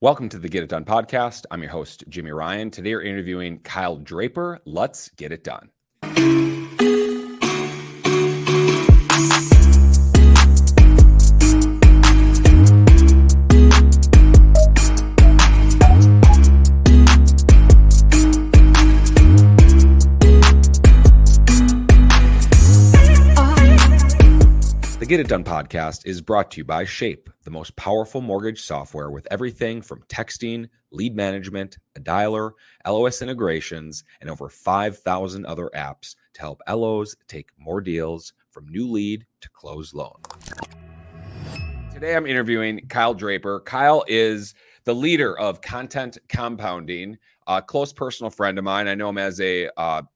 Welcome to the Get It Done podcast. I'm your host, Jimmy Ryan. Today we're interviewing Kyle Draper. Let's get it done. The Get It Done podcast is brought to you by Shape, the most powerful mortgage software with everything from texting, lead management, a dialer, LOS integrations, and over 5,000 other apps to help LOs take more deals from new lead to closed loan. Today I'm interviewing Kyle Draper. Kyle is the leader of Content Compounding, a close personal friend of mine. I know him as a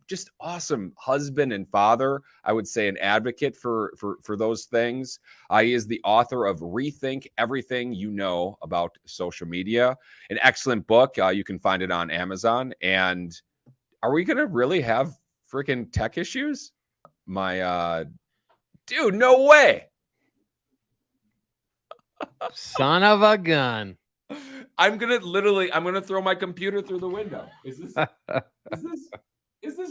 just awesome husband and father. I would say an advocate for those things. He is the author of Rethink Everything You Know About Social Media, an excellent book. You can find it on Amazon. And are we going to really have freaking tech issues? Dude, no way. Son of a gun. I'm gonna throw my computer through the window. Is this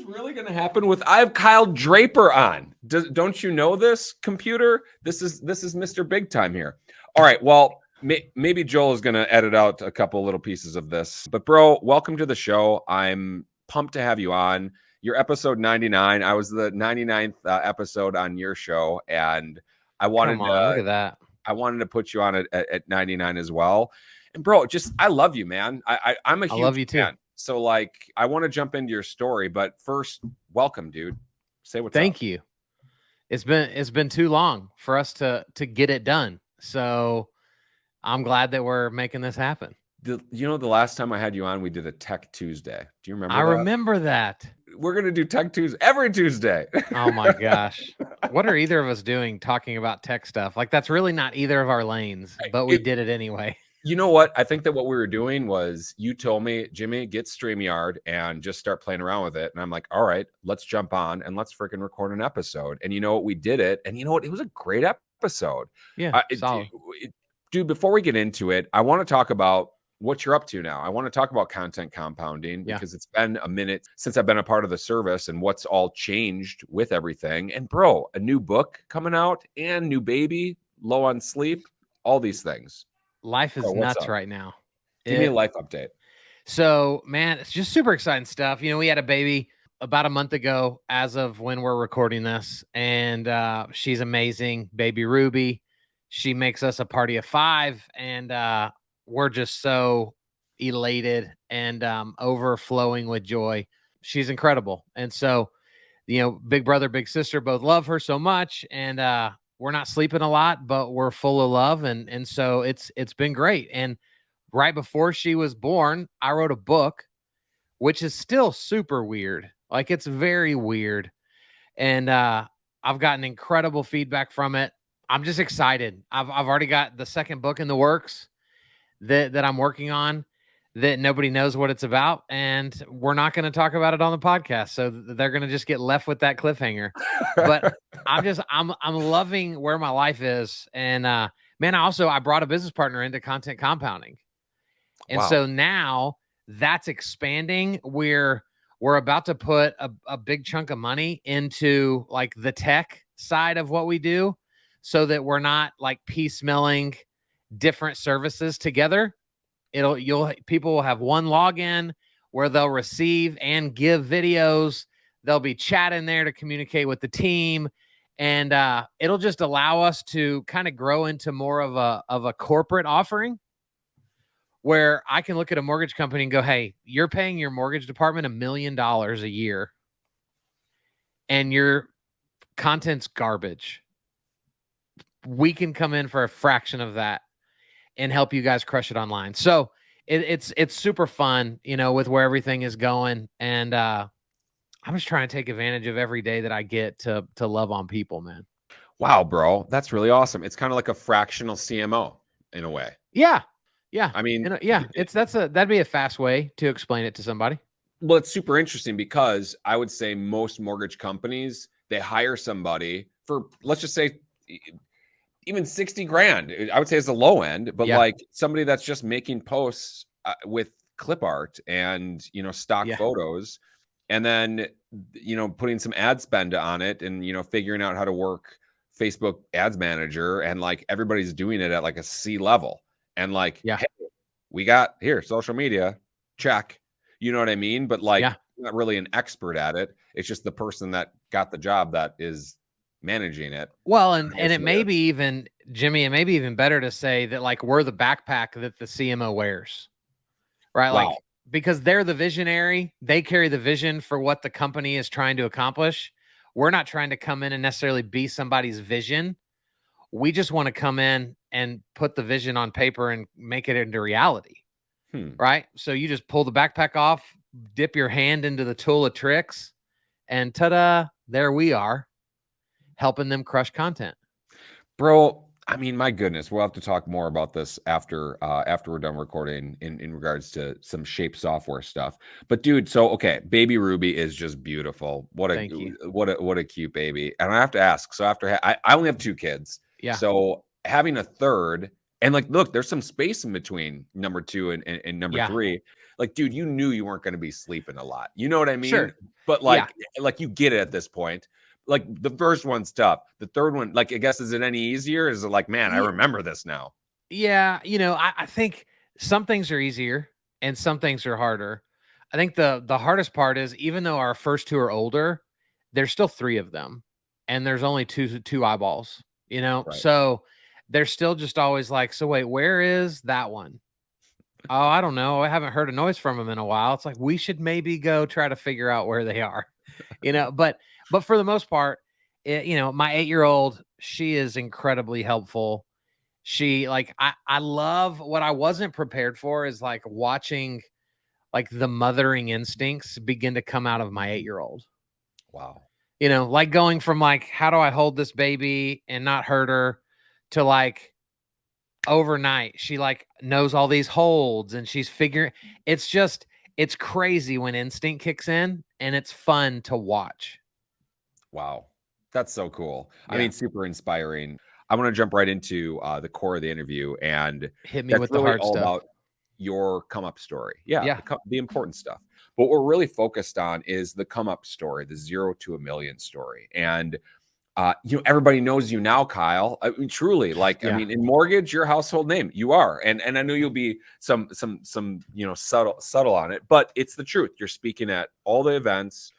really gonna happen? I have Kyle Draper on. Don't you know this, computer? This is Mr. Big Time here. All right. Well, maybe Joel is gonna edit out a couple little pieces of this. But bro, welcome to the show. I'm pumped to have you on. You're episode 99. I was the 99th episode on your show, and I wanted look at that. I wanted to put you on at 99 as well. And bro, I love you, man. I'm a huge love you too. fan. So I want to jump into your story, but first, welcome, dude. Say what's up. Thank you. It's been too long for us to get it done. So I'm glad that we're making this happen. The last time I had you on, we did a Tech Tuesday. Do you remember? I remember that. We're gonna do Tech Tuesday every Tuesday. Oh my gosh. What are either of us doing talking about tech stuff? Like, that's really not either of our lanes, but we did it anyway. You know what? I think that what we were doing was, you told me, Jimmy, get StreamYard and just start playing around with it. And I'm like, all right, let's jump on and let's freaking record an episode. And you know what? We did it. And you know what? It was a great episode. Yeah, solid. Dude, before we get into it, I want to talk about what you're up to now. I want to talk about content compounding because it's been a minute since I've been a part of the service and what's all changed with everything. And bro, a new book coming out and new baby, low on sleep, all these things. Life is nuts right now. Give me a life update. So, man, it's just super exciting stuff. We had a baby about a month ago as of when we're recording this, and she's amazing, baby Ruby. She makes us a party of 5, and we're just so elated and overflowing with joy. She's incredible. And so, big brother, big sister both love her so much, and we're not sleeping a lot, but we're full of love. And so it's been great. And right before she was born, I wrote a book, which is still super weird. Like, it's very weird. And I've gotten incredible feedback from it. I'm just excited. I've already got the second book in the works that I'm working on, that nobody knows what it's about, and we're not going to talk about it on the podcast. So they're going to just get left with that cliffhanger. But I'm loving where my life is. And man, I brought a business partner into content compounding. And so now that's expanding. We're about to put a big chunk of money into like the tech side of what we do, so that we're not like piecemealing different services together. People will have one login where they'll receive and give videos. There'll be chat in there to communicate with the team, and it'll just allow us to kind of grow into more of a corporate offering, where I can look at a mortgage company and go, "Hey, you're paying your mortgage department $1 million a year, and your content's garbage. We can come in for a fraction of that and help you guys crush it online." So it's super fun, with where everything is going. And I'm just trying to take advantage of every day that I get to love on people, man. Wow, bro. That's really awesome. It's kind of like a fractional CMO in a way. Yeah. Yeah. I mean, that'd be a fast way to explain it to somebody. Well, it's super interesting because I would say most mortgage companies, they hire somebody for, let's just say, even 60 grand, I would say is the low end, but Yeah. like somebody that's just making posts with clip art and, stock Yeah. photos, and then, putting some ad spend on it and, figuring out how to work Facebook ads manager, and like everybody's doing it at like a C level, and like, Yeah. hey, we got here social media, check, you know what I mean? But like, Yeah. not really an expert at it. It's just the person that got the job that is managing it. Well, and it may be even, Jimmy, it may be even better to say that like we're the backpack that the CMO wears, right? Wow. Like, because they're the visionary, they carry the vision for what the company is trying to accomplish. We're not trying to come in and necessarily be somebody's vision. We just want to come in and put the vision on paper and make it into reality. Right? So you just pull the backpack off, dip your hand into the tool of tricks, and ta-da, there we are, helping them crush content. Bro, I mean, my goodness, we'll have to talk more about this after we're done recording in regards to some Shape software stuff. But dude, so okay, baby Ruby is just beautiful. Thank you. What a cute baby. And I have to ask, so after I only have 2 kids. Yeah. So having a third, and like look, there's some space in between number 2 and number Yeah. 3. Like, dude, you knew you weren't going to be sleeping a lot. You know what I mean? Sure. But Yeah. like you get it at this point. Like the first one's tough. The third one, like, I guess, is it any easier? Is it like, man, I remember this now? Yeah. I think some things are easier and some things are harder. I think the hardest part is, even though our first 2 are older, there's still 3 of them, and there's only two eyeballs, Right. So they're still just always like, so wait, where is that one? Oh, I don't know. I haven't heard a noise from them in a while. It's like, we should maybe go try to figure out where they are, but for the most part, my 8-year-old, she is incredibly helpful. She like, I love what I wasn't prepared for is like watching like the mothering instincts begin to come out of my 8-year-old. Wow. Like going from like, how do I hold this baby and not hurt her, to like overnight she like knows all these holds and she's figuring. It's crazy when instinct kicks in, and it's fun to watch. Wow. That's so cool. I Yeah. mean, super inspiring. I want to jump right into the core of the interview, and Hit me that's with the really hard all stuff. about your come up story. Yeah, Yeah. the important stuff. But what we're really focused on is the come up story, the 0 to a million story. And everybody knows you now, Kyle. I mean, truly, like, I Yeah. mean, in mortgage, your household name, you are. And I know you'll be some subtle on it, but it's the truth. You're speaking at all the events.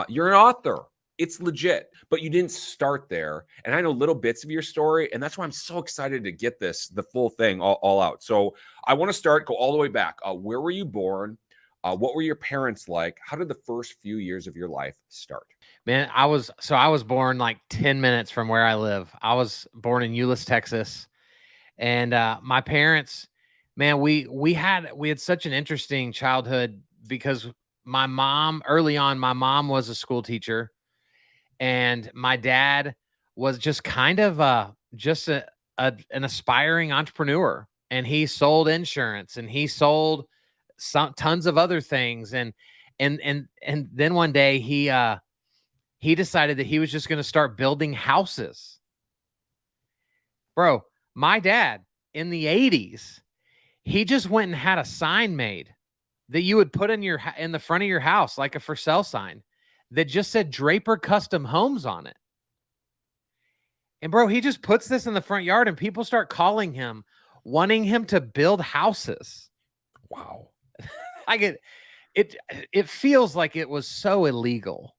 You're an author. It's legit, but you didn't start there. And I know little bits of your story, and that's why I'm so excited to get the full thing all out. So I want to go all the way back. Where were you born? What were your parents like? How did the first few years of your life start? Man, I was born like 10 minutes from where I live. I was born in Euless, Texas. And my parents, man, we had such an interesting childhood, because early on, my mom was a school teacher, and my dad was just kind of an aspiring entrepreneur, and he sold insurance, and he sold tons of other things, and then one day he decided that he was just going to start building houses. Bro, my dad in the 80s, he just went and had a sign made that you would put in the front of your house, like a for sale sign, that just said Draper Custom Homes on it. And bro, he just puts this in the front yard, and people start calling him, wanting him to build houses. Wow. I get it. It feels like it was so illegal.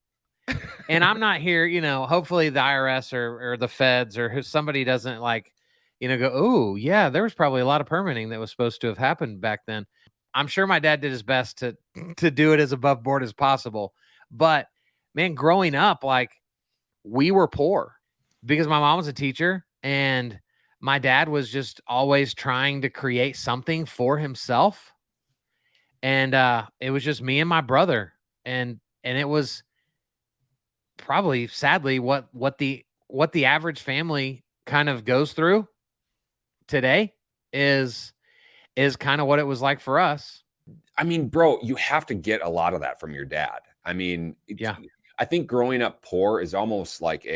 And I'm not here, hopefully the IRS or the feds or somebody doesn't like, go, oh yeah, there was probably a lot of permitting that was supposed to have happened back then. I'm sure my dad did his best to do it as above board as possible. But man, growing up, like, we were poor because my mom was a teacher, and my dad was just always trying to create something for himself. And it was just me and my brother. And it was probably, sadly, what the average family kind of goes through today is kind of what it was like for us. I mean, bro, you have to get a lot of that from your dad. I mean, Yeah. I think growing up poor is almost like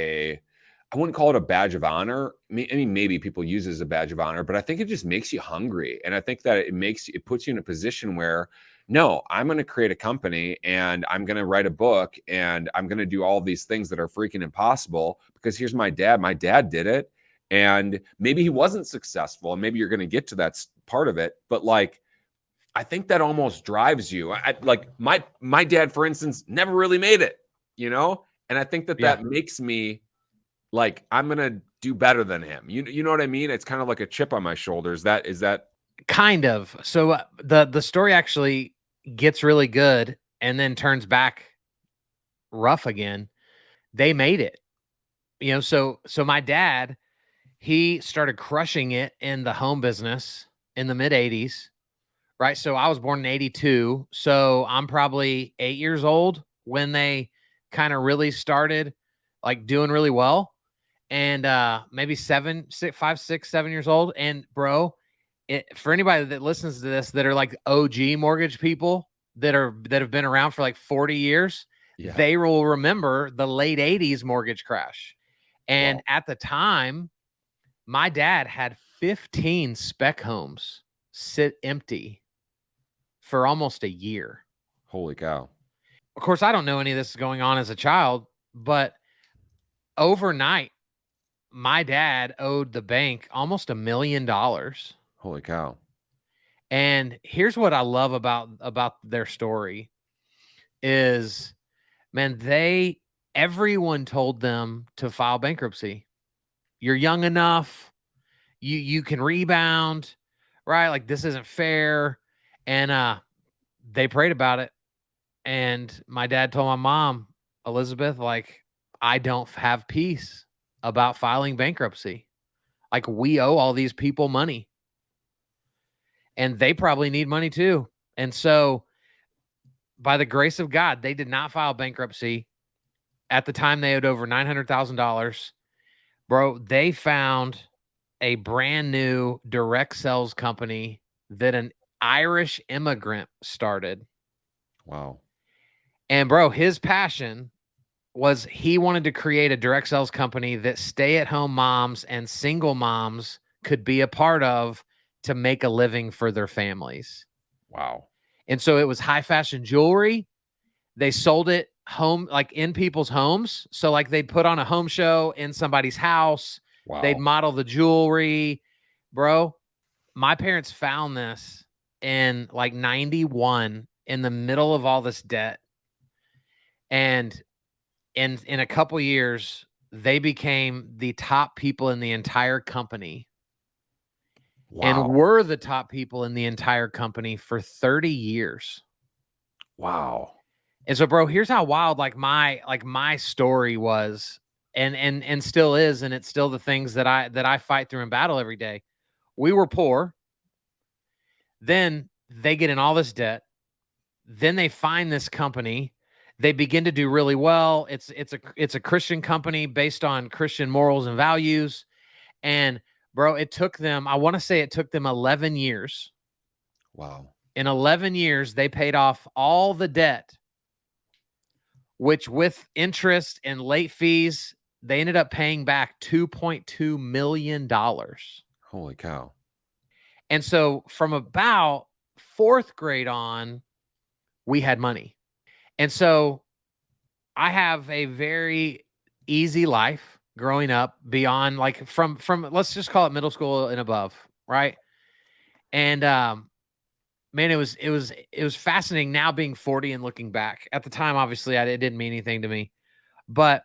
I wouldn't call it a badge of honor. I mean, maybe people use it as a badge of honor, but I think it just makes you hungry. And I think that it puts you in a position where, no, I'm going to create a company and I'm going to write a book and I'm going to do all these things that are freaking impossible because here's my dad. My dad did it. And maybe he wasn't successful. And maybe you're going to get to that part of it. But like, I think that almost drives you. Like my dad, for instance, never really made it, And I think that makes me like, I'm gonna do better than him. You know what I mean? It's kind of like a chip on my shoulder. Is that kind of? So the story actually gets really good and then turns back rough again. They made it. So my dad, he started crushing it in the home business in the mid 80s, right? So I was born in 82. So I'm probably 8 years old when they kind of really started like doing really well. And maybe 5, 6, 7 years old. And bro, for anybody that listens to this that are like OG mortgage people that have been around for like 40 years, they will remember the late 80s mortgage crash. And at the time, my dad had 15 spec homes sit empty for almost a year. Holy cow. Of course, I don't know any of this is going on as a child, but overnight, my dad owed the bank almost $1 million. Holy cow. And here's what I love about their story is, man, everyone told them to file bankruptcy. You're young enough, you can rebound, right? Like, this isn't fair. And they prayed about it. And my dad told my mom, Elizabeth, like, I don't have peace about filing bankruptcy. Like, we owe all these people money. And they probably need money too. And so, by the grace of God, they did not file bankruptcy. At the time, they owed over $900,000. Bro, they found a brand new direct sales company that an Irish immigrant started. Wow. And bro, his passion was he wanted to create a direct sales company that stay-at-home moms and single moms could be a part of to make a living for their families. Wow. And so it was high fashion jewelry. They sold it home, like in people's homes. So like they'd put on a home show in somebody's house. Wow. They'd model the jewelry. Bro, my parents found this in like 91 in the middle of all this debt. And in a couple years, they became the top people in the entire company. Wow. And were the top people in the entire company for 30 years. Wow. And so, bro, here's how wild my story was and still is, and it's still the things that I fight through and battle every day. We were poor. Then they get in all this debt. Then they find this company. They begin to do really well. It's a Christian company based on Christian morals and values. And bro, it took them 11 years. Wow. In 11 years, they paid off all the debt, which with interest and late fees, they ended up paying back $2.2 million. Holy cow. And so from about 4th grade on, we had money. And so I have a very easy life growing up beyond like from let's just call it middle school and above, right? And man, it was fascinating now being 40 and looking back. At the time, obviously, it didn't mean anything to me. But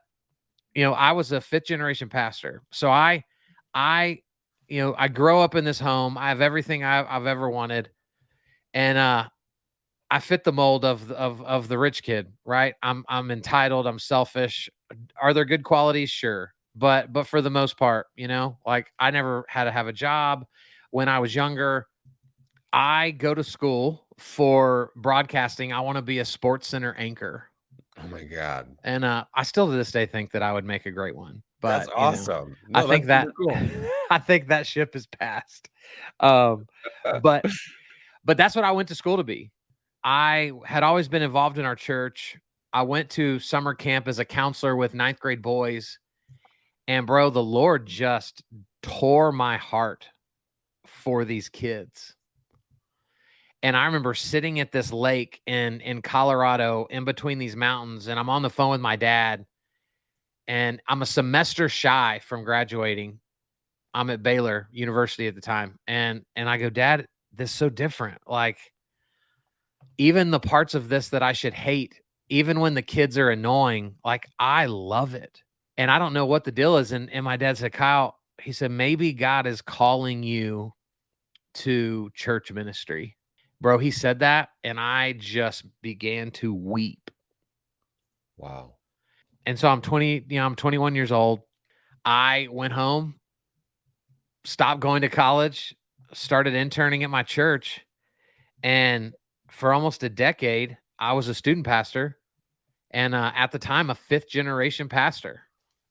I was a 5th generation pastor. So I grow up in this home. I have everything I've ever wanted. And I fit the mold of the rich kid, right? I'm entitled, I'm selfish. Are there good qualities? Sure. But for the most part, like I never had to have a job when I was younger. I go to school for broadcasting. I want to be a Sports Center anchor. Oh my God. And I still to this day think that I would make a great one. But that's awesome. I think that cool. I think that ship is passed. But that's what I went to school to be. I had always been involved in our church. I went to summer camp as a counselor with 9th grade boys. And bro, the Lord just tore my heart for these kids. And I remember sitting at this lake in Colorado in between these mountains, and I'm on the phone with my dad, and I'm a semester shy from graduating. I'm at Baylor University at the time. And I go, Dad, this is so different. Like, even the parts of this that I should hate, even when the kids are annoying, like, I love it. And I don't know what the deal is. And my dad said, Kyle, he said, maybe God is calling you to church ministry. Bro, he said that, and I just began to weep. Wow. And so I'm 21 years old. I went home, stopped going to college, started interning at my church. And for almost a decade, I was a student pastor. And at the time, a 5th generation pastor.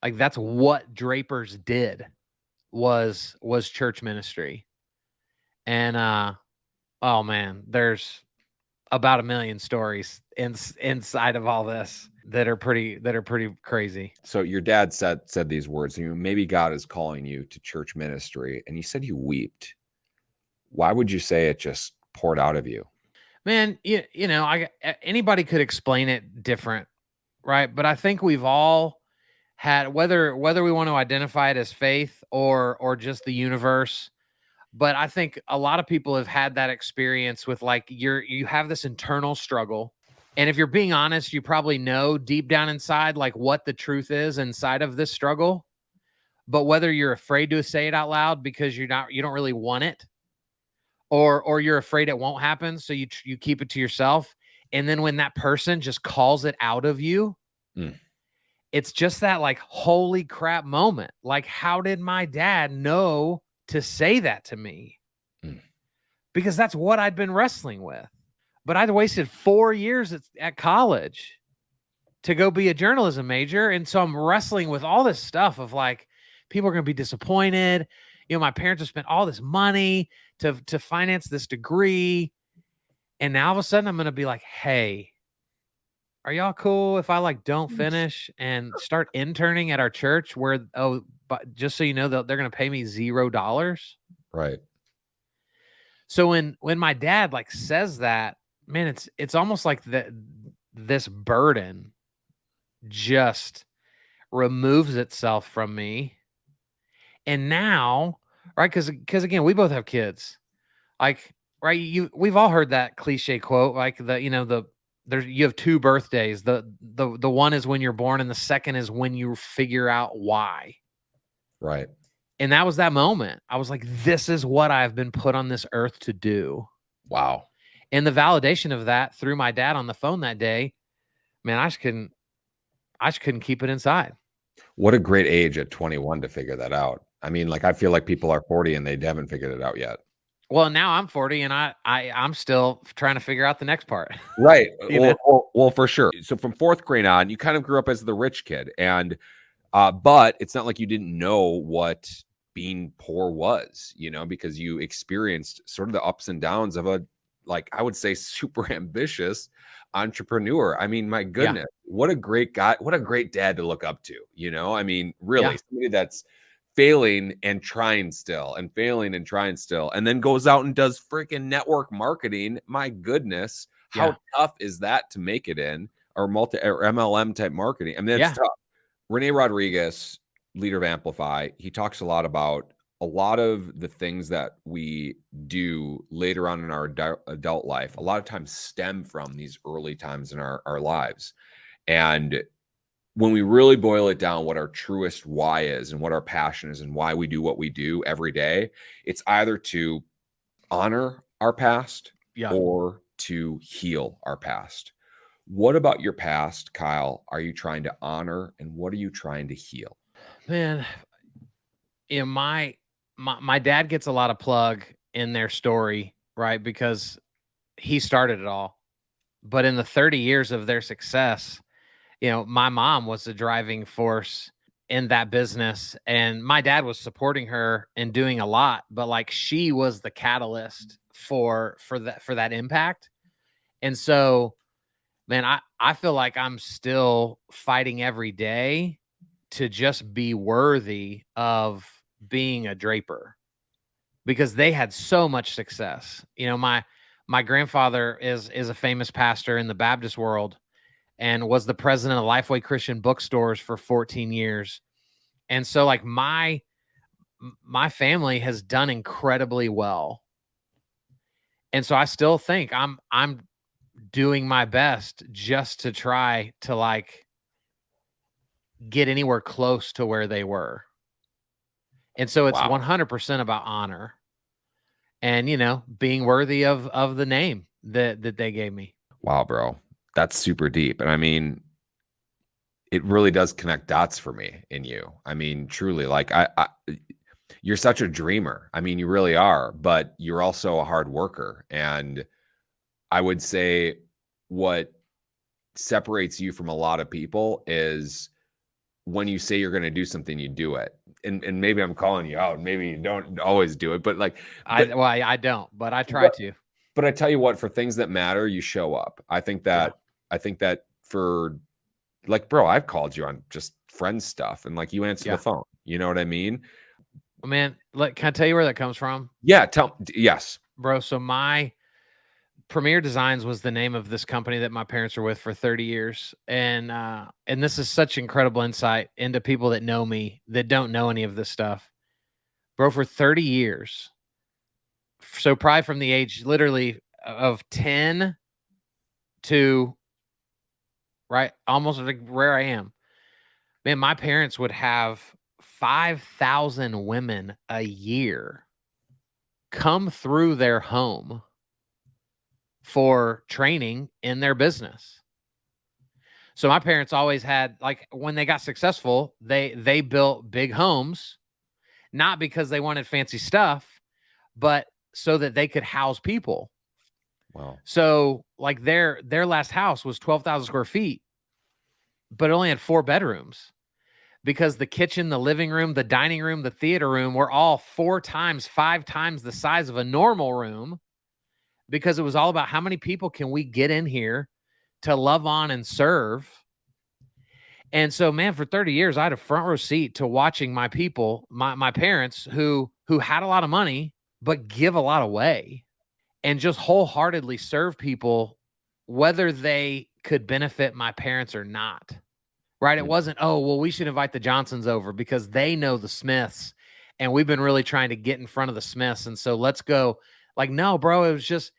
Like, that's what Drapers did, was church ministry. And oh man, there's about 1 million stories inside of all this that are pretty crazy. So your dad said these words, maybe God is calling you to church ministry, and you said you wept. Why would you say it just poured out of you? Man, anybody could explain it different, right? But I think we've all had, whether we want to identify it as faith or just the universe, but I think a lot of people have had that experience with, like, you have this internal struggle. And if you're being honest, you probably know deep down inside, like, what the truth is inside of this struggle. But whether you're afraid to say it out loud because you don't really want it, or you're afraid it won't happen, so you keep it to yourself. And then when that person just calls it out of you, it's just that, like, holy crap moment. Like, how did my dad know to say that to me? Because that's what I'd been wrestling with. But I'd wasted 4 years at college to go be a journalism major. And so I'm wrestling with all this stuff of, like, people are going to be disappointed. My parents have spent all this money to finance this degree. And now all of a sudden I'm going to be like, hey, are y'all cool if I, like, don't finish and start interning at our church where, but just so you know, they're going to pay me $0? Right. So when my dad, like, says that, man, it's almost like this burden just removes itself from me. And now, right, because again, we both have kids. Like, right, we've all heard that cliche quote, like, you have 2 birthdays. The one is when you're born, and the second is when you figure out why. Right. And that was that moment. I was like, this is what I've been put on this earth to do. Wow. And the validation of that through my dad on the phone that day, man, I just couldn't keep it inside. What a great age at 21 to figure that out. I mean, like, I feel like people are 40 and they haven't figured it out yet. Well, now I'm 40 and I'm still trying to figure out the next part. Right. Well, for sure. So from 4th grade on, you kind of grew up as the rich kid, and but it's not like you didn't know what being poor was, because you experienced sort of the ups and downs of a, like, I would say, super ambitious entrepreneur. I mean, my goodness, what a great guy, what a great dad to look up to, I mean, really, somebody that's failing and trying still, and failing and trying still, and then goes out and does freaking network marketing. My goodness, how tough is that to make it in, or MLM type marketing? I mean, it's tough. Rene Rodriguez, leader of Amplify, he talks a lot about a lot of the things that we do later on in our adult life, a lot of times stem from these early times in our lives. And when we really boil it down, what our truest why is and what our passion is and why we do what we do every day, it's either to honor our past or to heal our past. What about your past, Kyle, are you trying to honor, and what are you trying to heal? Man, my dad gets a lot of plug in their story, right? Because he started it all. But in the 30 years of their success, my mom was the driving force in that business, and my dad was supporting her and doing a lot, but, like, she was the catalyst for that impact. And so, man, I feel like I'm still fighting every day to just be worthy of being a Draper, because they had so much success. You know, my grandfather is a famous pastor in the Baptist world and was the president of Lifeway Christian Bookstores for 14 years. And so like my family has done incredibly well. And so I still think I'm doing my best just to try to like get anywhere close to where they were. And so it's Wow. 100% about honor and, you know, being worthy of the name that they gave me. Wow, bro. That's super deep. And I mean, it really does connect dots for me in you. I mean, truly, like you're such a dreamer. I mean, you really are, but you're also a hard worker. And I would say what separates you from a lot of people is when you say you're going to do something, you do it. And maybe I'm calling you out. Maybe you don't always do it, but like, I don't, but I try to. But I tell you what, for things that matter, you show up. I think that for like, bro, I've called you on just friend stuff and like you answer the phone. You know what I mean? Well, man, can I tell you where that comes from? Yeah, yes. Bro, so my Premier Designs was the name of this company that my parents were with for 30 years. And this is such incredible insight into people that know me that don't know any of this stuff. Bro, for 30 years. So probably from the age literally of 10 to right almost like where I am. Man, my parents would have 5,000 women a year come through their home for training in their business. So my parents always had, like, when they got successful, they built big homes, not because they wanted fancy stuff, but so that they could house people. Wow. So like their last house was 12,000 square feet, but it only had 4 bedrooms because the kitchen, the living room, the dining room, the theater room were all 4 times, 5 times the size of a normal room, because it was all about how many people can we get in here to love on and serve. And so, man, for 30 years, I had a front row seat to watching my people, my parents who had a lot of money, but give a lot away and just wholeheartedly serve people, whether they could benefit my parents or not. Right? It wasn't, oh, well, we should invite the Johnsons over because they know the Smiths and we've been really trying to get in front of the Smiths. And so let's go. Like, no, bro, it was just,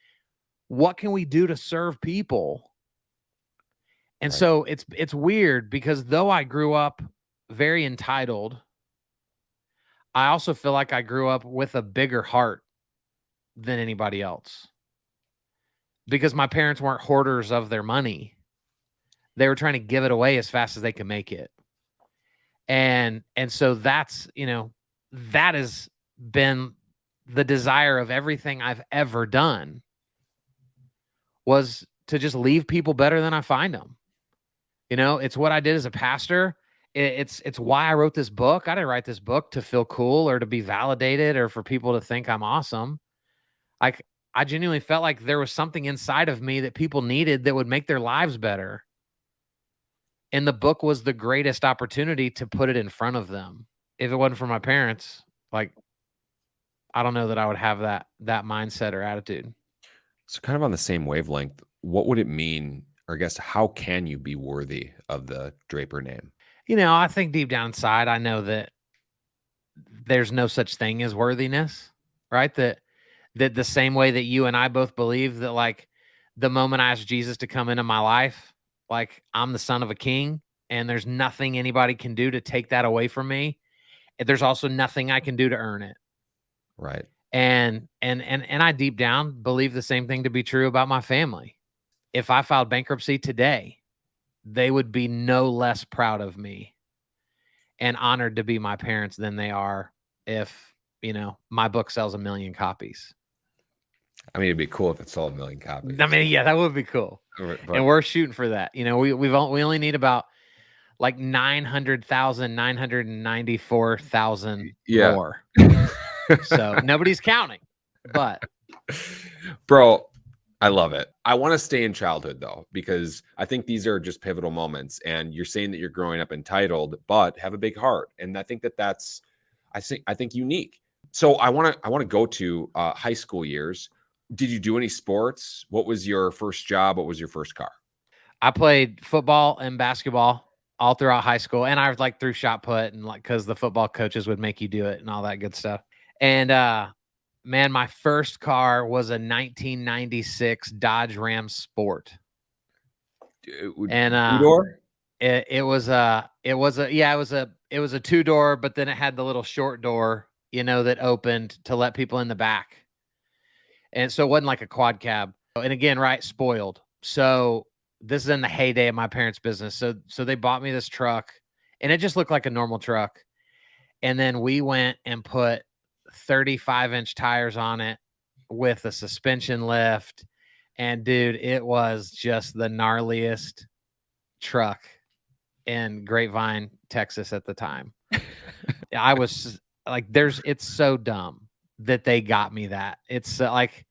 what can we do to serve people? And so it's weird because though I grew up very entitled, I also feel like I grew up with a bigger heart than anybody else because my parents weren't hoarders of their money. They were trying to give it away as fast as they could make it. And so that's, you know, that has been the desire of everything I've ever done, was to just leave people better than I find them. You know, it's what I did as a pastor. It's why I wrote this book. I didn't write this book to feel cool or to be validated or for people to think I'm awesome. I genuinely felt like there was something inside of me that people needed that would make their lives better. And the book was the greatest opportunity to put it in front of them. If it wasn't for my parents, like, I don't know that I would have that mindset or attitude. So kind of on the same wavelength, what would it mean, or I guess how can you be worthy of the Draper name? You know, I think deep down inside, I know that there's no such thing as worthiness, right? That the same way that you and I both believe that, like, the moment I asked Jesus to come into my life, like, I'm the son of a king and there's nothing anybody can do to take that away from me. There's also nothing I can do to earn it. Right. And I deep down believe the same thing to be true about my family. If I filed bankruptcy today, they would be no less proud of me and honored to be my parents than they are if, you know, my book sells 1 million copies. I mean, it'd be cool if it sold 1 million copies. I mean, yeah, that would be cool. But, and we're shooting for that. You know, we only need about like 900,000, 994,000 more. So nobody's counting, but bro, I love it. I want to stay in childhood though, because I think these are just pivotal moments. And you're saying that you're growing up entitled, but have a big heart. And I think that's, I think unique. So I want to go to high school years. Did you do any sports? What was your first job? What was your first car? I played football and basketball all throughout high school, and I was like through shot put and like because the football coaches would make you do it and all that good stuff. And man, my first car was a 1996 Dodge Ram Sport, and Two-door? it was a two-door, but then it had the little short door, that opened to let people in the back, and so it wasn't like a quad cab. And again, right, spoiled. So this is in the heyday of my parents' business. So they bought me this truck, and it just looked like a normal truck. And then we went and put 35-inch tires on it with a suspension lift. And dude, it was just the gnarliest truck in Grapevine, Texas at the time. I was like, it's so dumb that they got me that. It's like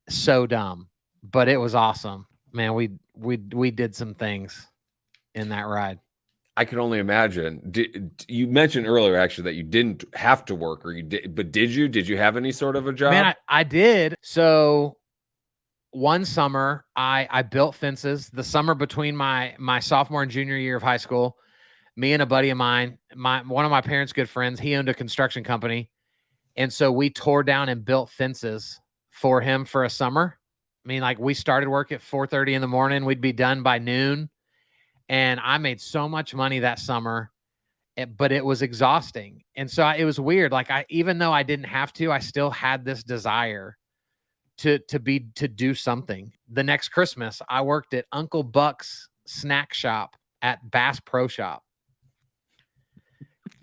so dumb, but it was awesome. Man, we did some things in that ride. I can only imagine. You mentioned earlier actually that you didn't have to work, or you did, but did you? Did you have any sort of a job? Man, I did. So one summer, I built fences. The summer between my sophomore and junior year of high school, me and a buddy of mine, one of my parents' good friends, he owned a construction company, and so we tore down and built fences for him for a summer. I mean, like we started work at 4:30 in the morning. We'd be done by noon. And I made so much money that summer, but it was exhausting. And so it was weird. Like even though I didn't have to, I still had this desire to do something. The next Christmas, I worked at Uncle Buck's snack shop at Bass Pro Shop,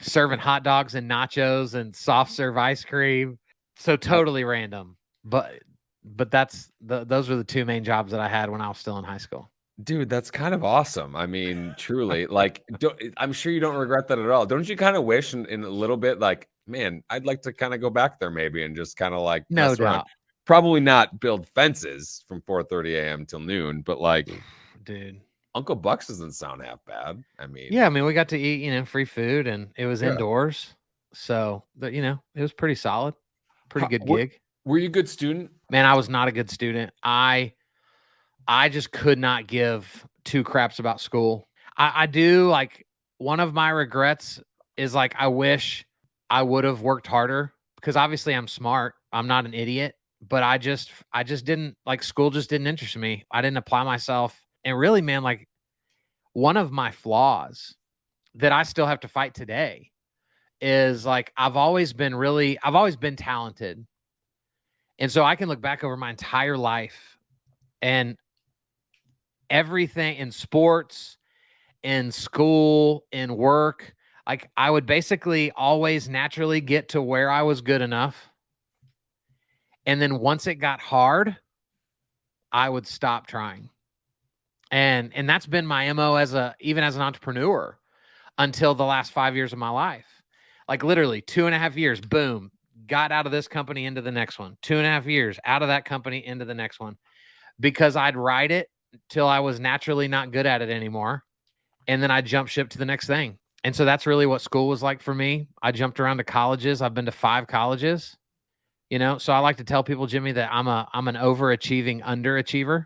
serving hot dogs and nachos and soft serve ice cream. So totally random, but those were the two main jobs that I had when I was still in high school. Dude, that's kind of awesome. I mean, truly, like, I'm sure you don't regret that at all. Don't you kind of wish in a little bit, like, man, I'd like to kind of go back there maybe and just kind of like No mess around. doubt. Probably not build fences from 4:30 a.m. till noon, but like, dude, Uncle Buck's doesn't sound half bad. I mean, yeah, I mean, we got to eat, free food, and it was indoors. So, it was pretty solid, pretty good gig. Were you a good student? Man, I was not a good student. I just could not give two craps about school. I do, like, one of my regrets is like, I wish I would have worked harder, because obviously I'm smart. I'm not an idiot, but I just didn't like school. Just didn't interest me. I didn't apply myself. And really, man, like one of my flaws that I still have to fight today is like, I've always been talented. And so I can look back over my entire life and everything in sports, in school, in work, like I would basically always naturally get to where I was good enough. And then once it got hard, I would stop trying. And that's been my MO even as an entrepreneur until the last 5 years of my life. Like literally 2.5 years, boom, got out of this company into the next one. 2.5 years out of that company into the next one, because I'd ride it till I was naturally not good at it anymore. And then I jumped ship to the next thing. And so that's really what school was like for me. I jumped around to colleges. I've been to 5 colleges, so I like to tell people, Jimmy, that I'm an overachieving underachiever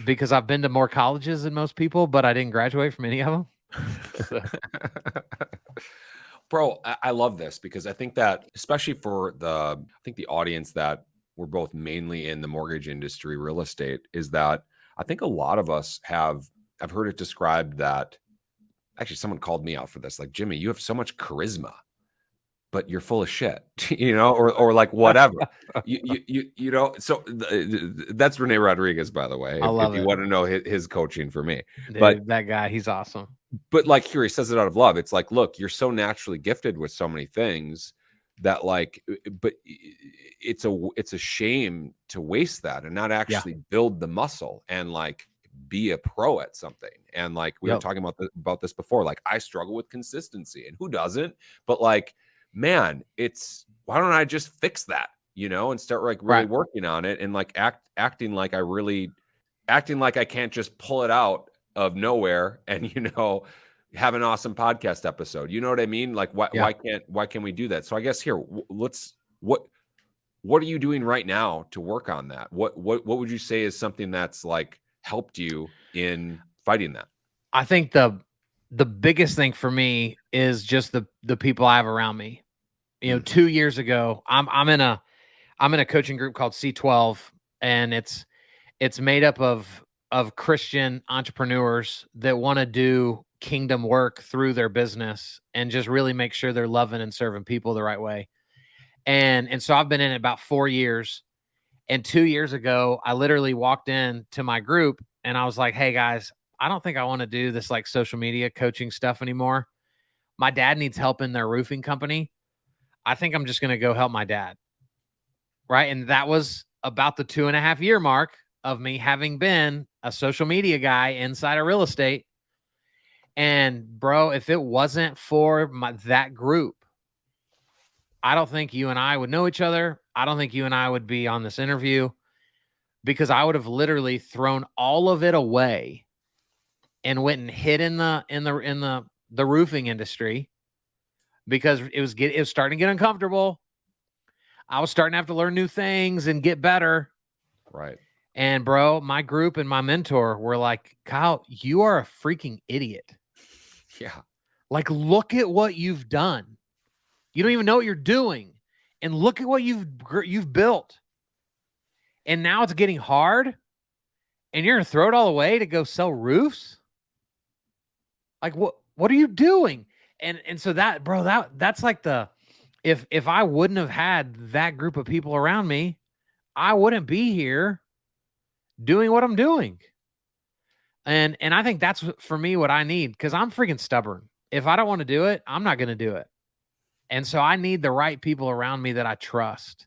because I've been to more colleges than most people, but I didn't graduate from any of them. So. Bro, I love this because I think that, especially for the audience that we're both mainly in the mortgage industry, real estate, is that I think a lot of us I've heard it described that, actually someone called me out for this, like, Jimmy, you have so much charisma, but you're full of shit, or like whatever. So that's Rene Rodriguez, by the way, if you want to know his coaching for me. Dude, but that guy, he's awesome. But like here, he says it out of love. It's like, look, you're so naturally gifted with so many things that like, but it's a shame to waste that and not actually build the muscle and like be a pro at something. And like we were talking about this before, like I struggle with consistency, and who doesn't? But like, man, why don't I just fix that? and start like really Right. working on it and like acting like I can't just pull it out of nowhere and have an awesome podcast episode. You know what I mean? Like why Yeah. why can't we do that? So I guess here what are you doing right now to work on that? What would you say is something that's like helped you in fighting that? I think the biggest thing for me is just the people I have around me. 2 years ago, I'm in a coaching group called C12, and it's made up of Christian entrepreneurs that want to do kingdom work through their business and just really make sure they're loving and serving people the right way. And so I've been in it about 4 years. And 2 years ago, I literally walked in to my group and I was like, "Hey guys, I don't think I want to do this like social media coaching stuff anymore. My dad needs help in their roofing company. I think I'm just going to go help my dad." Right. And that was about the 2.5 year mark of me having been a social media guy inside of real estate. And bro, if it wasn't for that group, I don't think you and I would know each other. I don't think you and I would be on this interview, because I would have literally thrown all of it away and went and hid in the roofing industry, because it was starting to get uncomfortable. I was starting to have to learn new things and get better. Right. And bro, my group and my mentor were like, "Kyle, you are a freaking idiot. Yeah. Like, look at what you've done. You don't even know what you're doing. And look at what you've built. And now it's getting hard. And you're going to throw it all away to go sell roofs? Like, what are you doing?" And so that, bro, that's like if I wouldn't have had that group of people around me, I wouldn't be here doing what I'm doing. And I think that's for me what I need, because I'm freaking stubborn. If I don't want to do it, I'm not going to do it. And so I need the right people around me that I trust,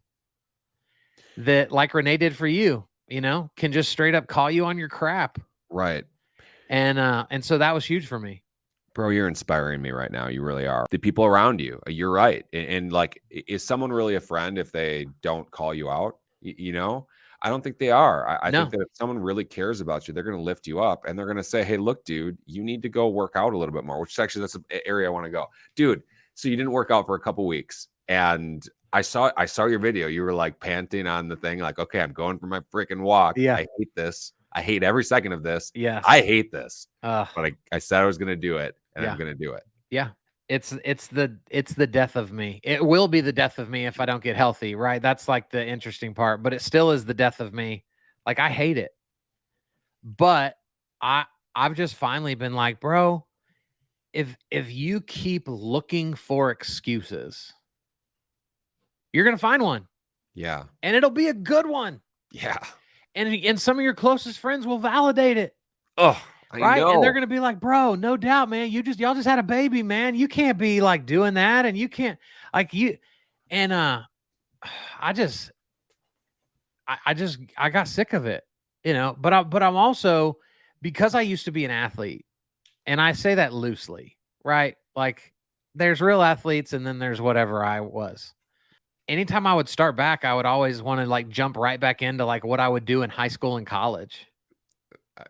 that, like Renee did for you, can just straight up call you on your crap. Right. And so that was huge for me. Bro, you're inspiring me right now. You really are. The people around you, you're right. And like, is someone really a friend if they don't call you out? I don't think they are. I think No. that if someone really cares about you, they're going to lift you up and they're going to say, "Hey, look, dude, you need to go work out a little bit more," which is actually, that's an area I want to go. Dude, so you didn't work out for a couple weeks, and I saw your video. You were like panting on the thing, like, "Okay, I'm going for my freaking walk. Yeah. I hate this. I hate every second of this. Yes. I hate this." Uh, But I said I was going to do it, and Yeah. I'm going to do it. yeah. It's the death of me. It will be the death of me if I don't get healthy, right? That's like the interesting part, but it still is the death of me. Like, I hate it. But I've just finally been like, bro, if you keep looking for excuses, you're going to find one, Yeah. and it'll be a good one. Yeah. And some of your closest friends will validate it. Oh, I Right. know. And they're going to be like, "Bro, no doubt, man. Y'all just had a baby, man. You can't be like doing that. And you can't like you." And, I got sick of it, but I'm also, because I used to be an athlete, and I say that loosely, right? Like, there's real athletes and then there's whatever I was. Anytime I would start back, I would always want to like jump right back into like what I would do in high school and college.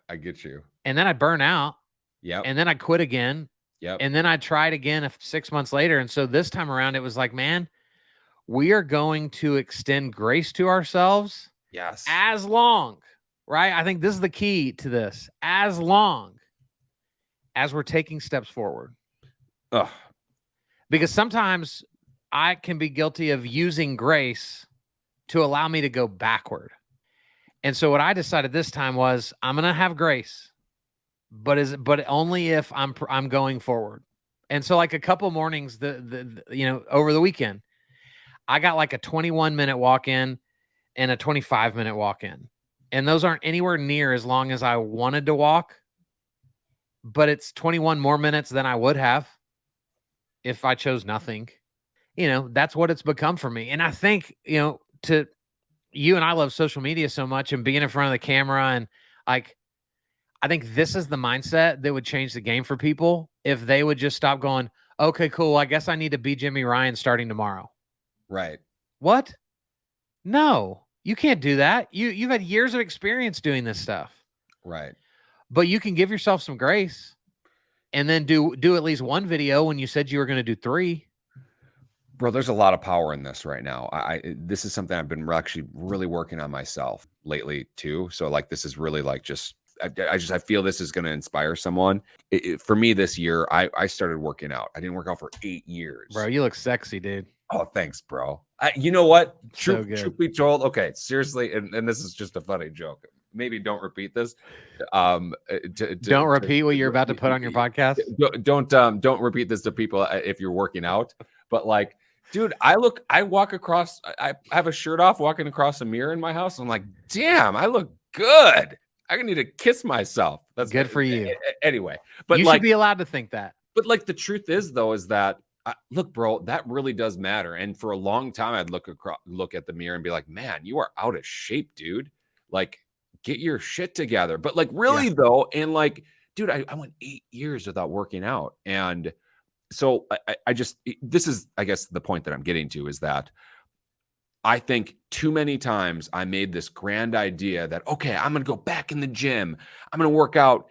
I get you. And then I'd burn out. Yep. And then I'd quit again. Yep. And then I tried again 6 months later. And so this time around, it was like, man, we are going to extend grace to ourselves Yes. as long, right? I think this is the key to this, as long as we're taking steps forward. Ugh. Because sometimes I can be guilty of using grace to allow me to go backward. And so what I decided this time was, I'm going to have grace, but only if I'm going forward. And so like a couple mornings, over the weekend, I got like a 21-minute walk in and a 25-minute walk in. And those aren't anywhere near as long as I wanted to walk, but it's 21 more minutes than I would have if I chose nothing. That's what it's become for me. And I think, to you and I love social media so much and being in front of the camera, and like, I think this is the mindset that would change the game for people if they would just stop going, "Okay, cool. I guess I need to be Jimi Ryan starting tomorrow." Right. What? No, you can't do that. You've had years of experience doing this stuff. Right. But you can give yourself some grace and then do at least one video when you said you were going to do 3. Bro, there's a lot of power in this right now. This is something I've been actually really working on myself lately too. So like this is really like just I feel this is going to inspire someone. For me this year, I started working out. I didn't work out for 8 years. Bro, you look sexy, dude. Oh, thanks, bro. You know what? So good. Truth be told, okay, seriously, and this is just a funny joke. Maybe don't repeat this. Don't repeat what you're about to put on your podcast. Don't repeat this to people if you're working out. But like, dude, I walk across. I have a shirt off, walking across a mirror in my house. I'm like, damn, I look good. I need to kiss myself. That's good for you. Anyway, but you should be allowed to think that. But like the truth is, though, is that look, bro, that really does matter. And for a long time, I'd look at the mirror and be like, man, you are out of shape, dude. Like, get your shit together. But like, really though, and like, dude, I went 8 years without working out. And so I just, this is, I guess the point that I'm getting to is that I think too many times I made this grand idea that, okay, I'm going to go back in the gym. I'm going to work out,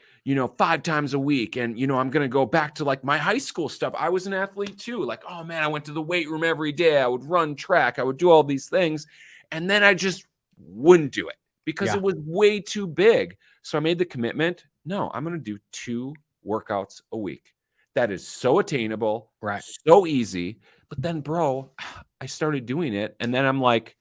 5 times a week. And, I'm going to go back to like my high school stuff. I was an athlete too. Like, oh man, I went to the weight room every day. I would run track. I would do all these things. And then I just wouldn't do it because it was way too big. So I made the commitment. No, I'm going to do 2 workouts a week. That is so attainable, right? So easy. But then, bro, I started doing it. And then I'm like,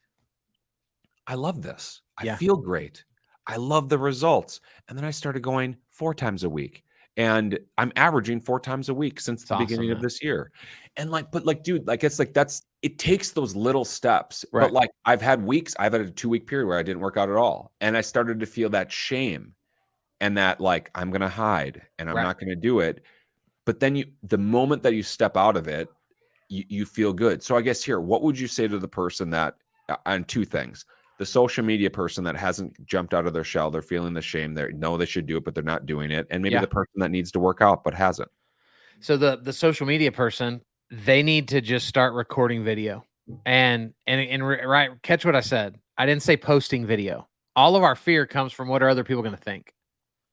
I love this. I feel great. I love the results. And then I started going 4 times a week. And I'm averaging 4 times a week since the beginning of this year. And like, but like, dude, like, it's like, it takes those little steps. Right. But like, I've had a 2-week period where I didn't work out at all. And I started to feel that shame and that like, I'm going to hide and I'm not going to do it. But then the moment that you step out of it, you feel good. So I guess here, what would you say to the person that on 2 things? The social media person that hasn't jumped out of their shell, they're feeling the shame. They know they should do it, but they're not doing it. And maybe the person that needs to work out but hasn't. So the social media person, they need to just start recording video. And right, catch what I said. I didn't say posting video. All of our fear comes from what are other people going to think.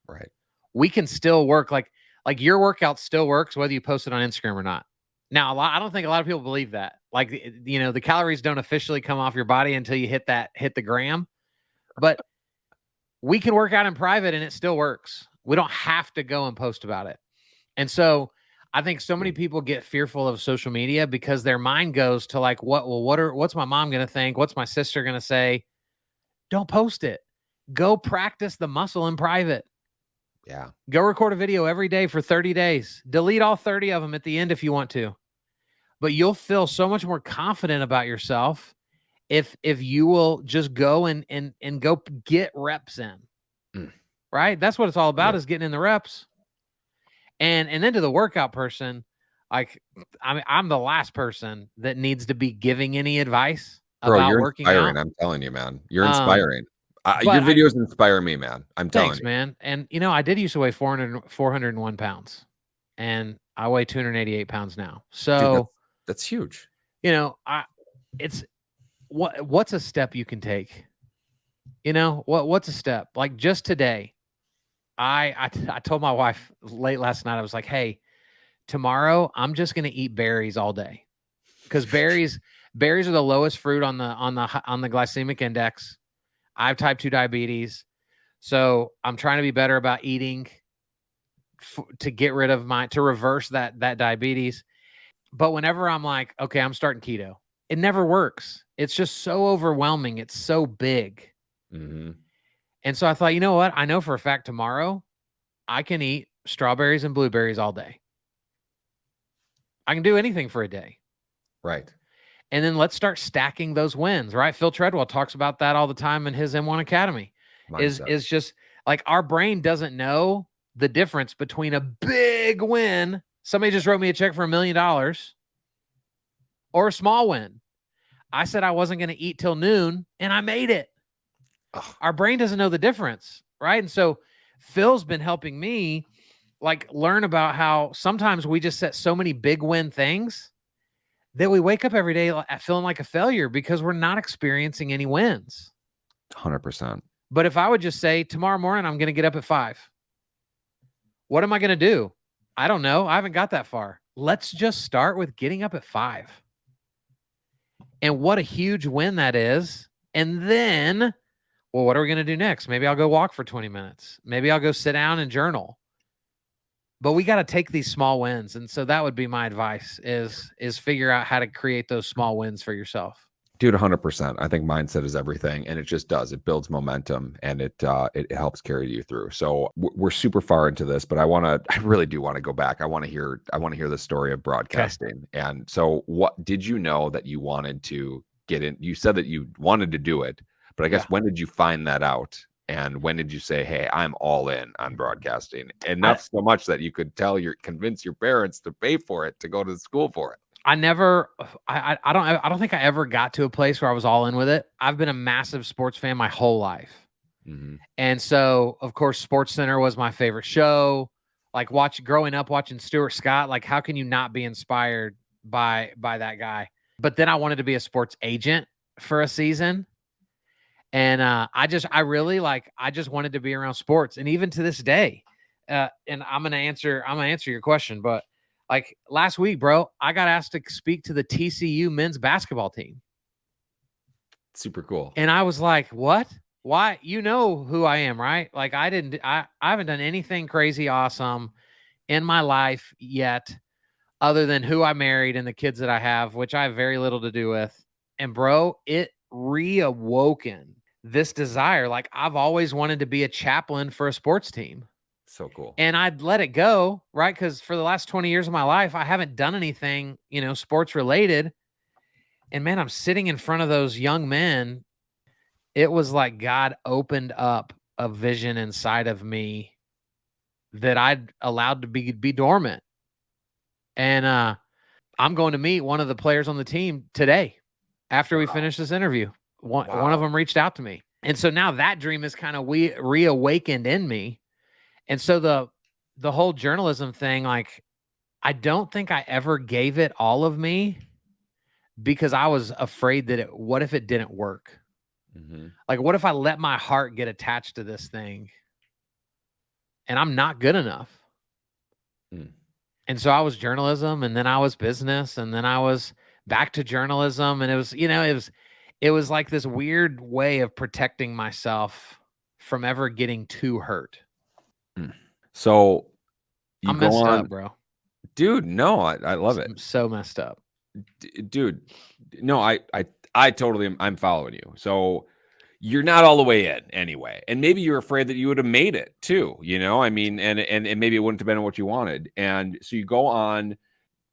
Right. We can still work like your workout still works whether you post it on Instagram or not. Now, I don't think a lot of people believe that. Like, the calories don't officially come off your body until you hit the gram. But we can work out in private and it still works. We don't have to go and post about it. And so I think so many people get fearful of social media because their mind goes to like, what's my mom going to think? What's my sister going to say? Don't post it. Go practice the muscle in private. Yeah. Go record a video every day for 30 days. Delete all 30 of them at the end if you want to. But you'll feel so much more confident about yourself if you will just go and go get reps in. Right? That's what it's all about, is getting in the reps. And then to the workout person, like, I'm the last person that needs to be giving any advice about working out. You're inspiring. I'm telling you, man. You're inspiring. Your videos inspire me, man. I'm telling you. Thanks, man. And, I did used to weigh 401 pounds. And I weigh 288 pounds now. So dude, that's huge. It's what's a step you can take? What's a step? Like just today, I told my wife late last night, I was like, hey, tomorrow I'm just going to eat berries all day. Because berries are the lowest fruit on the glycemic index. I have type 2 diabetes. So I'm trying to be better about eating to get rid of to reverse that diabetes. But whenever I'm like, okay, I'm starting keto, it never works. It's just so overwhelming. It's so big. Mm-hmm. And so I thought, you know what? I know for a fact tomorrow I can eat strawberries and blueberries all day. I can do anything for a day. Right. And then let's start stacking those wins, right? Phil Treadwell talks about that all the time in his M1 Academy. Is just like our brain doesn't know the difference between a big win. Somebody just wrote me a check for $1 million or a small win. I said I wasn't going to eat till noon and I made it. Ugh. Our brain doesn't know the difference, right? And so Phil's been helping me like learn about how sometimes we just set so many big win things that we wake up every day feeling like a failure because we're not experiencing any wins. 100%. But if I would just say tomorrow morning, I'm going to get up at 5. What am I going to do? I don't know. I haven't got that far. Let's just start with getting up at 5. And what a huge win that is. And then, well, what are we going to do next? Maybe I'll go walk for 20 minutes. Maybe I'll go sit down and journal. But we got to take these small wins. And so that would be my advice is figure out how to create those small wins for yourself. Dude, 100%. I think mindset is everything, and it just does. It builds momentum, and it helps carry you through. So we're super far into this, but I really do want to go back. I want to hear the story of broadcasting. Okay. And so, what did you know that you wanted to get in? You said that you wanted to do it, but I guess when did you find that out? And when did you say, "Hey, I'm all in on broadcasting"? Enough so much that you could convince your parents to pay for it, to go to school for it. I don't think I ever got to a place where I was all in with it. I've been a massive sports fan my whole life. Mm-hmm. And so, of course, SportsCenter was my favorite show. Like growing up watching Stuart Scott, like how can you not be inspired by that guy? But then I wanted to be a sports agent for a season. And I just wanted to be around sports. And even to this day, and I'm going to answer your question, but like last week, bro, I got asked to speak to the TCU men's basketball team. Super cool. And I was like, what? Why? You know who I am, right? Like I haven't done anything crazy awesome in my life yet other than who I married and the kids that I have, which I have very little to do with. And bro, it reawoken this desire. Like I've always wanted to be a chaplain for a sports team. So cool. And I'd let it go, right? Because for the last 20 years of my life, I haven't done anything, sports related. And man, I'm sitting in front of those young men. It was like God opened up a vision inside of me that I'd allowed to be dormant. And I'm going to meet one of the players on the team today after we finish this interview. One of them reached out to me. And so now that dream is kind of reawakened in me. And so the whole journalism thing, like, I don't think I ever gave it all of me because I was afraid that what if it didn't work? Mm-hmm. Like, what if I let my heart get attached to this thing and I'm not good enough? Mm. And so I was journalism, and then I was business, and then I was back to journalism. And it was, it was like this weird way of protecting myself from ever getting too hurt. So I'm messed up, bro. Dude, no, I love it. I'm so messed up. Dude, no, I totally am. I'm following you. So you're not all the way in anyway. And maybe you're afraid that you would have made it too, I mean, and maybe it wouldn't have been what you wanted. And so you go on,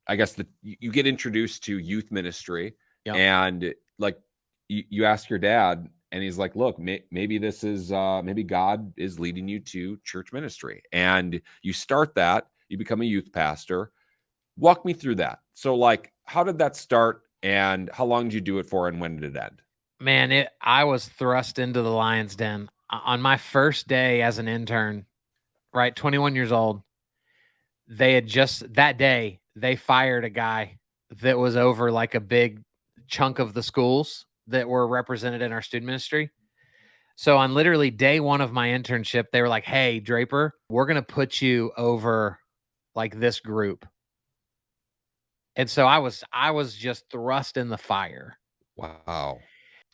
I guess you get introduced to youth ministry. Yep. And like you ask your dad, and he's like, look, maybe this is, maybe God is leading you to church ministry. And you start that, you become a youth pastor. Walk me through that. So like, how did that start, and how long did you do it for, and when did it end? Man, I was thrust into the lion's den on my first day as an intern, right? 21 years old. They had that day, they fired a guy that was over like a big chunk of the schools that were represented in our student ministry. So on literally day one of my internship, they were like, hey, Draper, we're going to put you over like this group. And so I was just thrust in the fire. Wow.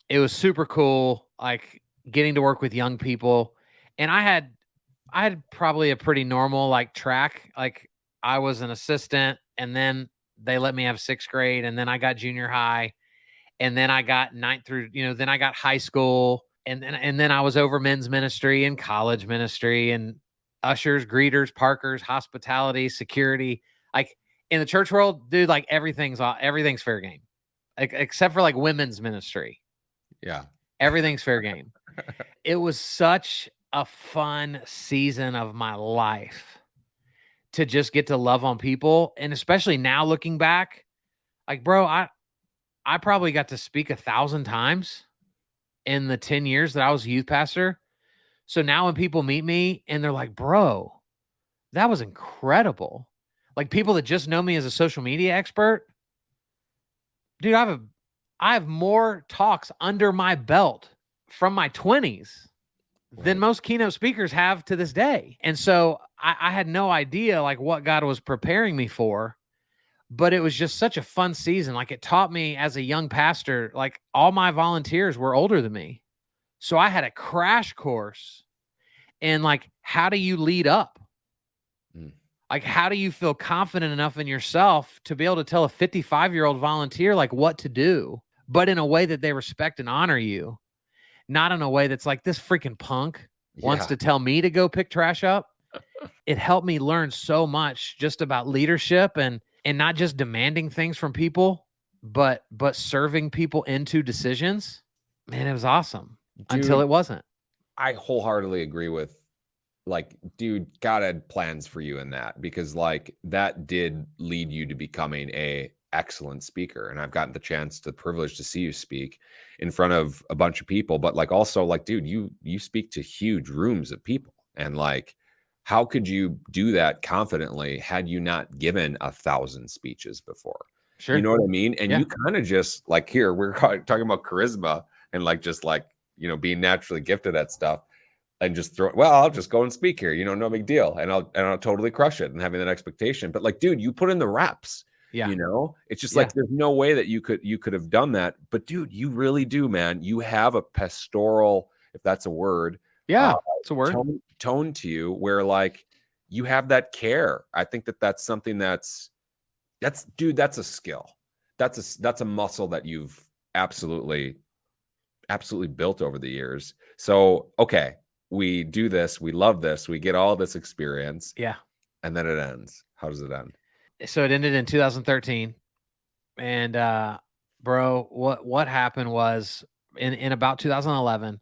It was super cool, like getting to work with young people. And I had probably a pretty normal like track. Like I was an assistant, and then they let me have 6th grade, and then I got junior high, and then I got 9th through, then I got high school, and then I was over men's ministry and college ministry and ushers, greeters, parkers, hospitality, security. Like in the church world, dude, like everything's fair game, except for like women's ministry. Yeah. Everything's fair game. It was such a fun season of my life to just get to love on people. And especially now looking back, like, bro, I probably got to speak 1,000 times in the 10 years that I was a youth pastor. So now when people meet me and they're like, bro, that was incredible. Like people that just know me as a social media expert, dude, I have more talks under my belt from my 20s than most keynote speakers have to this day. And so I had no idea like what God was preparing me for, but it was just such a fun season. Like it taught me as a young pastor, like all my volunteers were older than me. So I had a crash course in like, how do you lead up? Like, how do you feel confident enough in yourself to be able to tell a 55-year-old volunteer like what to do, but in a way that they respect and honor you, not in a way that's like this freaking punk wants to tell me to go pick trash up. It helped me learn so much just about leadership and not just demanding things from people, but serving people into decisions. Man, it was awesome. Dude, until it wasn't. I wholeheartedly agree with, like, dude, God had plans for you in that, because like that did lead you to becoming a excellent speaker. And I've gotten the privilege to see you speak in front of a bunch of people, but like also like, dude, you speak to huge rooms of people. And like, how could you do that confidently had you not given 1,000 speeches before? Sure. You know what I mean? And you kind of just like, here, we're talking about charisma and like, just like, you know, being naturally gifted at stuff. And just I'll just go and speak here, you know, no big deal. And I'll totally crush it and having that expectation. But like, dude, you put in the reps, you know, it's just like, there's no way that you could have done that. But dude, you really do, man. You have a pastoral, if that's a word. Yeah, it's a word. Tone to you where like you have that care. I think that's something that's a skill. That's a muscle that you've absolutely built over the years. So, okay. We do this. We love this. We get all this experience. Yeah. And then it ends. How does it end? So it ended in 2013. And bro, what happened was in about 2011.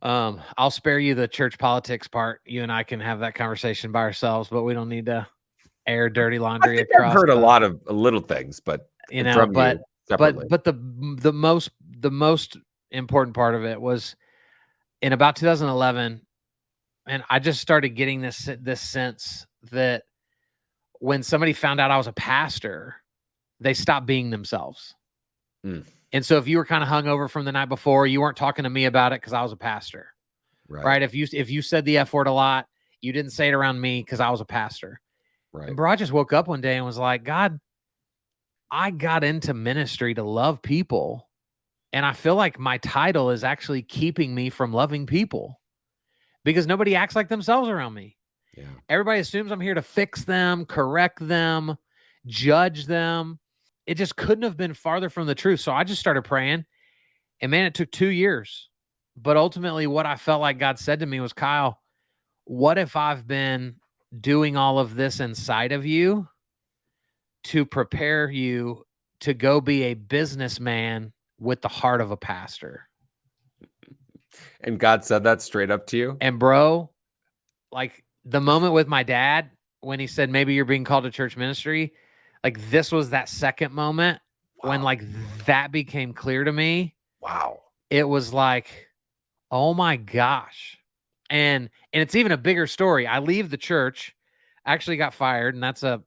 I'll spare you the church politics part. You and I can have that conversation by ourselves, but we don't need to air dirty laundry across. I've heard a lot of little things, but you know, but the most important part of it was in about 2011, and I just started getting this sense that when somebody found out I was a pastor, they stopped being themselves. And so if you were kind of hungover from the night before, you weren't talking to me about it because I was a pastor, right? If you said the F word a lot, you didn't say it around me because I was a pastor. Right. And bro, I just woke up one day and was like, God, I got into ministry to love people. And I feel like my title is actually keeping me from loving people because nobody acts like themselves around me. Yeah. Everybody assumes I'm here to fix them, correct them, judge them. It just couldn't have been farther from the truth. So I just started praying. And man, it took 2 years. But ultimately, what I felt like God said to me was, Kyle, what if I've been doing all of this inside of you to prepare you to go be a businessman with the heart of a pastor? And God said that straight up to you? And bro, like the moment with my dad, when he said, maybe you're being called to church ministry, like this was that second moment when like that became clear to me. Wow. It was like, oh my gosh. And it's even a bigger story. I leave the church, actually got fired, and that's a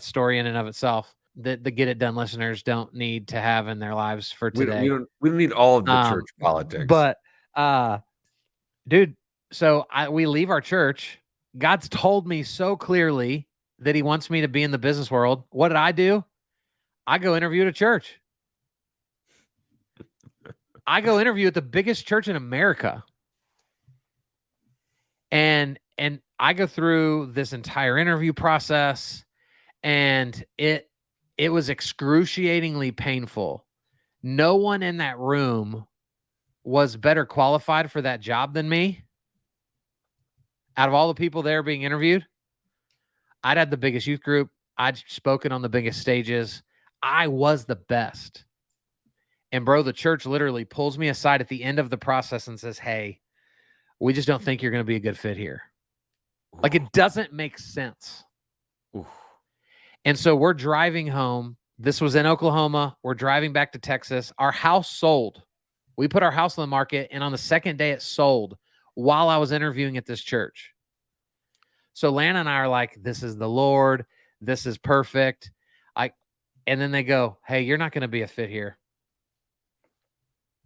story in and of itself that the Get It Done listeners don't need to have in their lives for today. We don't need all of the church politics. But dude, so we leave our church. God's told me so clearly that he wants me to be in the business world. What did I do? I go interview at a church. I go interview at the biggest church in America. And I go through this entire interview process, and it was excruciatingly painful. No one in that room was better qualified for that job than me. Out of all the people there being interviewed, I'd had the biggest youth group. I'd spoken on the biggest stages. I was the best. And bro, the church literally pulls me aside at the end of the process and says, hey, we just don't think you're going to be a good fit here. Like, it doesn't make sense. Oof. And so we're driving home. This was in Oklahoma. We're driving back to Texas. Our house sold. We put our house on the market, and on the second day it sold while I was interviewing at this church. So Lana and I are like, this is the Lord. This is perfect. And then they go, hey, you're not going to be a fit here.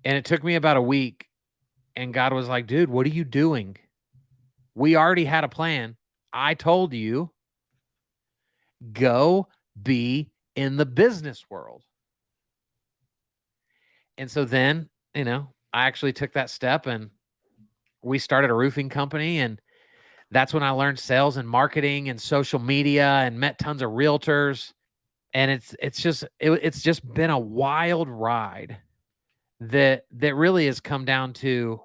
And it took me about a week. And God was like, dude, what are you doing? We already had a plan. I told you, go be in the business world. And so then, I actually took that step and we started a roofing company. And that's when I learned sales and marketing and social media and met tons of realtors. And it's just been a wild ride that really has come down to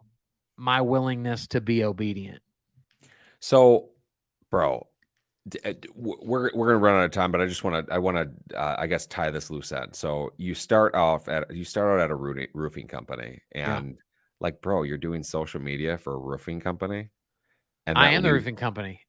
my willingness to be obedient. So, bro, we're gonna run out of time, but I want to I guess tie this loose end. So you start out at a roofing company, and like, bro, you're doing social media for a roofing company, and I am the roofing company.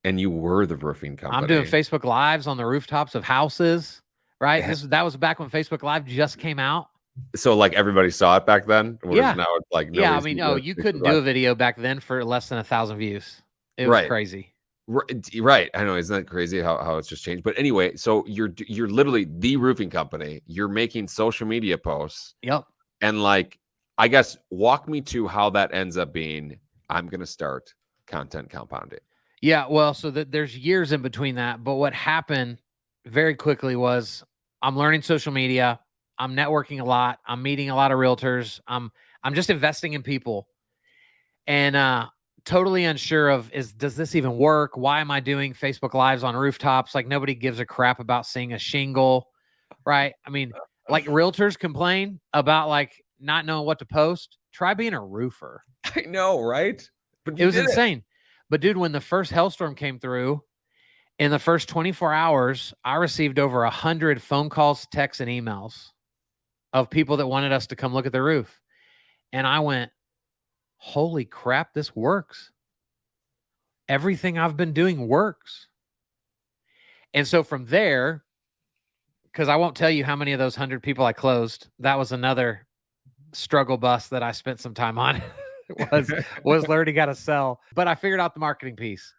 And you were the roofing company. I'm doing Facebook Lives on the rooftops of houses, right? That was back when Facebook Live just came out. So like everybody saw it back then? Yeah. Now it's like, I mean, you couldn't do a video back then for less than 1,000 views. It was crazy. Right. I know. Isn't that crazy how it's just changed? But anyway, so you're literally the roofing company. You're making social media posts. Yep. And like, I guess, walk me to how that ends up being, I'm going to start content compounding. Yeah. Well, so there's years in between that. But what happened very quickly was I'm learning social media. I'm networking a lot. I'm meeting a lot of realtors. I'm just investing in people. And totally unsure of does this even work? Why am I doing Facebook Lives on rooftops? Like nobody gives a crap about seeing a shingle, right? I mean, like realtors complain about like not knowing what to post. Try being a roofer. I know, right? But it was insane. But dude, when the first hailstorm came through, in the first 24 hours, I received over 100 phone calls, texts, and emails of people that wanted us to come look at the roof. And I went, holy crap, this works. Everything I've been doing works. And so from there, because I won't tell you how many of those 100 people I closed, that was another struggle bus that I spent some time on was learning how to sell. But I figured out the marketing piece.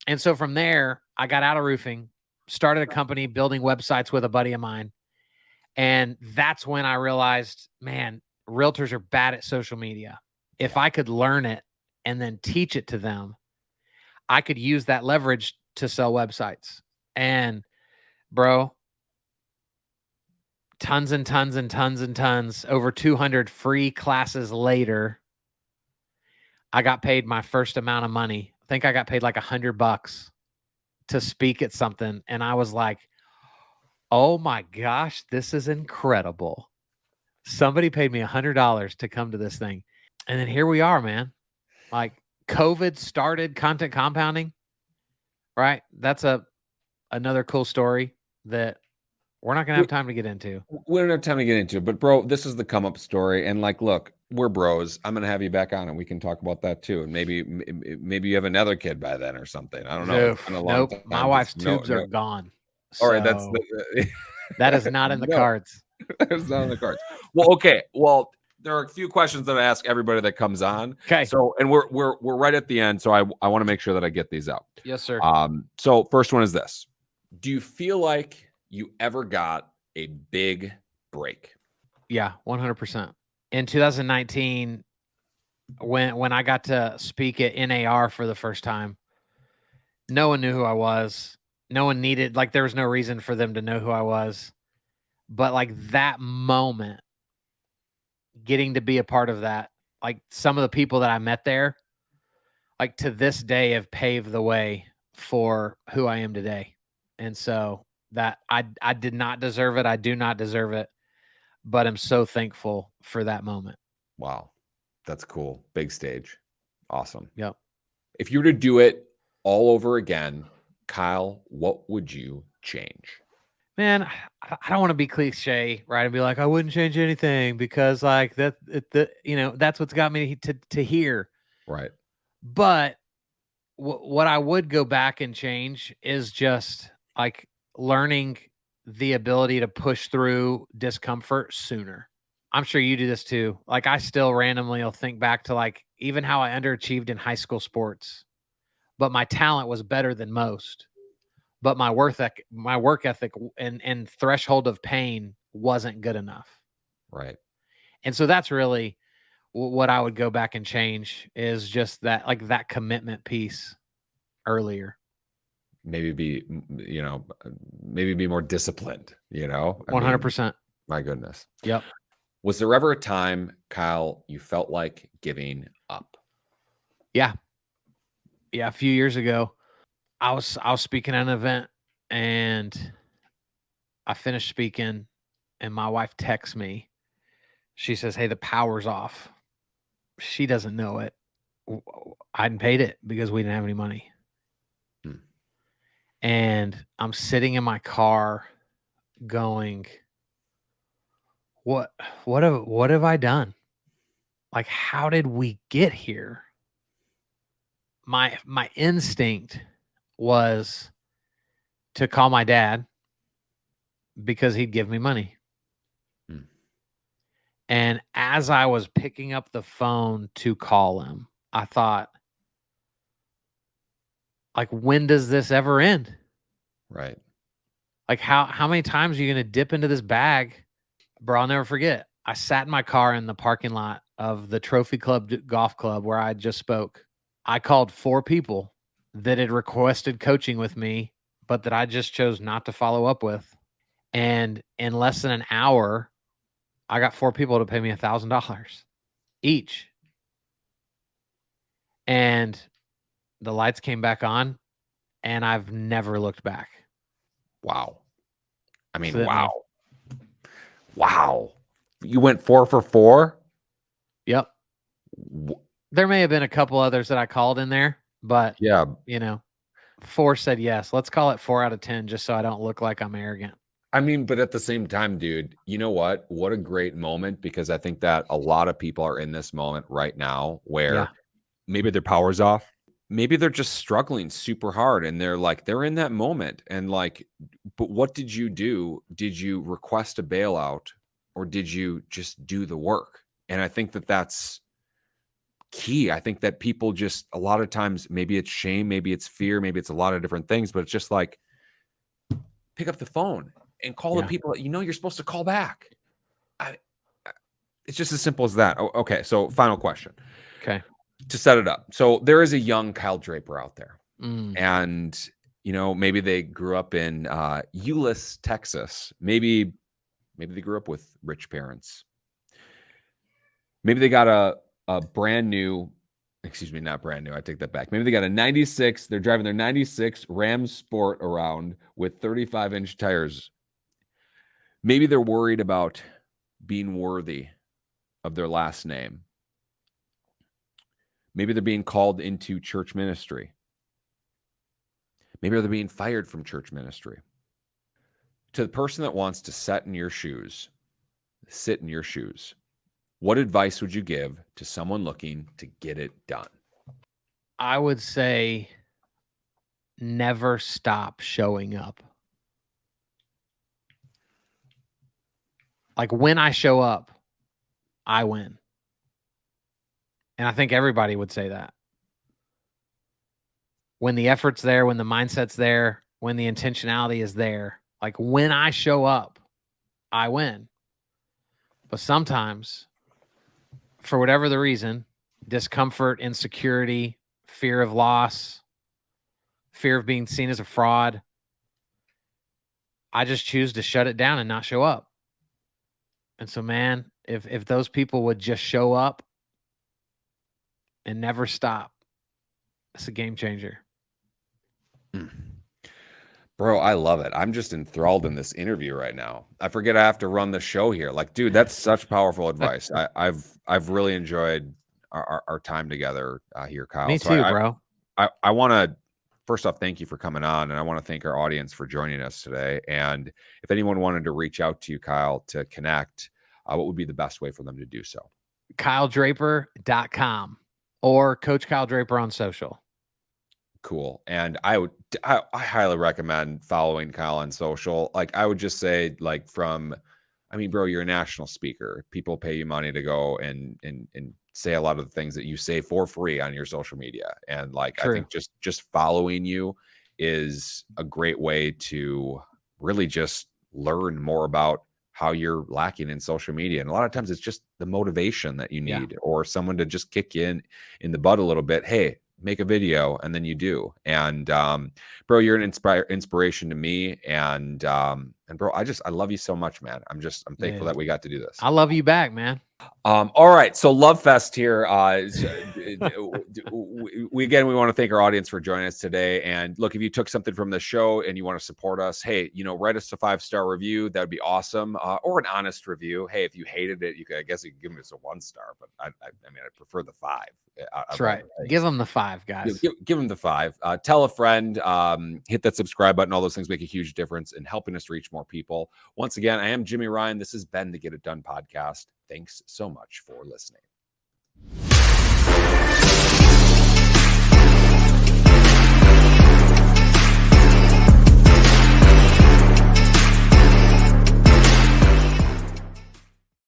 And so from there, I got out of roofing, started a company building websites with a buddy of mine. And that's when I realized, man, realtors are bad at social media. If I could learn it and then teach it to them, I could use that leverage to sell websites. And bro, tons and tons and tons and tons, over 200 free classes later, I got paid my first amount of money. I think I got paid like $100 to speak at something. And I was like, oh my gosh, this is incredible. Somebody paid me $100 to come to this thing. And then here we are, man. Like COVID started content compounding, right? That's another cool story that we're not going to have time to get into. We don't have time to get into it, but bro, this is the come up story. And like, look, we're bros. I'm going to have you back on and we can talk about that too. And maybe you have another kid by then or something. I don't know. Nope. My wife's tubes are gone. So all right. That is not in the cards. That's not in the cards. Well, okay. Well, there are a few questions that I ask everybody that comes on. Okay. So, and we're right at the end. So I want to make sure that I get these out. Yes, sir. So first one is this. Do you feel like you ever got a big break? Yeah, 100%. In 2019, when I got to speak at NAR for the first time, no one knew who I was. No one needed, like, there was no reason for them to know who I was. But like that moment, getting to be a part of that, like some of the people that I met there, like to this day have paved the way for who I am today. And so that I did not deserve it. I do not deserve it, but I'm so thankful for that moment. Wow. That's cool. Big stage. Awesome. Yep. If you were to do it all over again, Kyle, what would you change? Man, I don't want to be cliche, right? And be like, I wouldn't change anything because like that's what's got me to here. Right. But what I would go back and change is just like learning the ability to push through discomfort sooner. I'm sure you do this too. Like I still randomly will think back to like even how I underachieved in high school sports, but my talent was better than most. but my work ethic and threshold of pain wasn't good enough. Right. And so that's really what I would go back and change, is just that, like, that commitment piece earlier. Maybe be more disciplined, I mean, 100%. my goodness. Yep. Was there ever a time, Kyle, you felt like giving up? Yeah. Yeah. A few years ago, I was speaking at an event, and I finished speaking, and my wife texts me. She says, "Hey, the power's off." She doesn't know it. I hadn't paid it because we didn't have any money. Hmm. And I'm sitting in my car going, what have I done? Like, how did we get here? My instinct was to call my dad because he'd give me money. Hmm. And as I was picking up the phone to call him, I thought, like, when does this ever end? Right. Like, how many times are you going to dip into this bag? Bro, I'll never forget. I sat in my car in the parking lot of the Trophy Club Golf Club where I just spoke. I called 4 people that had requested coaching with me, but that I just chose not to follow up with. And in less than an hour, I got 4 people to pay me $1,000 each. And the lights came back on, and I've never looked back. Wow. I mean, So, wow. Wow. You went 4 for 4? Yep. There may have been a couple others that I called in there, but Yeah. 4 said yes. Let's call it 4 out of 10, just so I don't look like I'm arrogant. I mean, but at the same time, dude, you know what? What a great moment, because I think that a lot of people are in this moment right now where maybe their power's off. Maybe they're just struggling super hard, and they're in that moment, and but what did you do? Did you request a bailout, or did you just do the work? And I think that that's key. I think that people just, a lot of times, maybe it's shame, maybe it's fear, maybe it's a lot of different things, but it's just like, pick up the phone and call the people that you're supposed to call back. It's just as simple as that. Okay, so final question. Okay. To set it up. So there is a young Kyle Draper out there. Mm. And, maybe they grew up in Euless, Texas. Maybe they grew up with rich parents. Maybe they got a brand new, excuse me, not brand new. I take that back. Maybe they got a 96. They're driving their 96 Ram Sport around with 35-inch tires. Maybe they're worried about being worthy of their last name. Maybe they're being called into church ministry. Maybe they're being fired from church ministry. To the person that wants to sit in your shoes, what advice would you give to someone looking to get it done? I would say never stop showing up. Like, when I show up, I win. And I think everybody would say that. When the effort's there, when the mindset's there, when the intentionality is there, like, when I show up, I win. But sometimes, for whatever the reason, discomfort, insecurity, fear of loss, fear of being seen as a fraud, I just choose to shut it down and not show up. And so, man, if those people would just show up and never stop, it's a game changer. Bro, I love it. I'm just enthralled in this interview right now. I forget I have to run the show here. Like, dude, that's such powerful advice. I've really enjoyed our time together here, Kyle. Me too, bro. I want to, first off, thank you for coming on, and I want to thank our audience for joining us today. And if anyone wanted to reach out to you, Kyle, to connect, what would be the best way for them to do so? KyleDraper.com or Coach Kyle Draper on social. Cool. And I highly recommend following Kyle on social. Like, I would just say, bro, you're a national speaker. People pay you money to go and say a lot of the things that you say for free on your social media. And True. I think just following you is a great way to really just learn more about how you're lacking in social media. And a lot of times it's just the motivation that you need, or someone to just kick you in the butt a little bit. Hey, make a video, and then you do. And bro, you're an inspiration to me. And bro, I love you so much, man. I'm thankful that we got to do this. I love you back, man. All right, so Love Fest here. We want to thank our audience for joining us today. And look, if you took something from the show and you want to support us, hey, write us a 5-star review. That would be awesome, or an honest review. Hey, if you hated it, I guess you could give us a 1-star, but I prefer the 5. That's right. Give them the 5, guys. Give them the 5. Tell a friend. Hit that subscribe button. All those things make a huge difference in helping us reach more people. Once again, I am Jimmy Ryan. This has been the Get It Done podcast. Thanks so much for listening.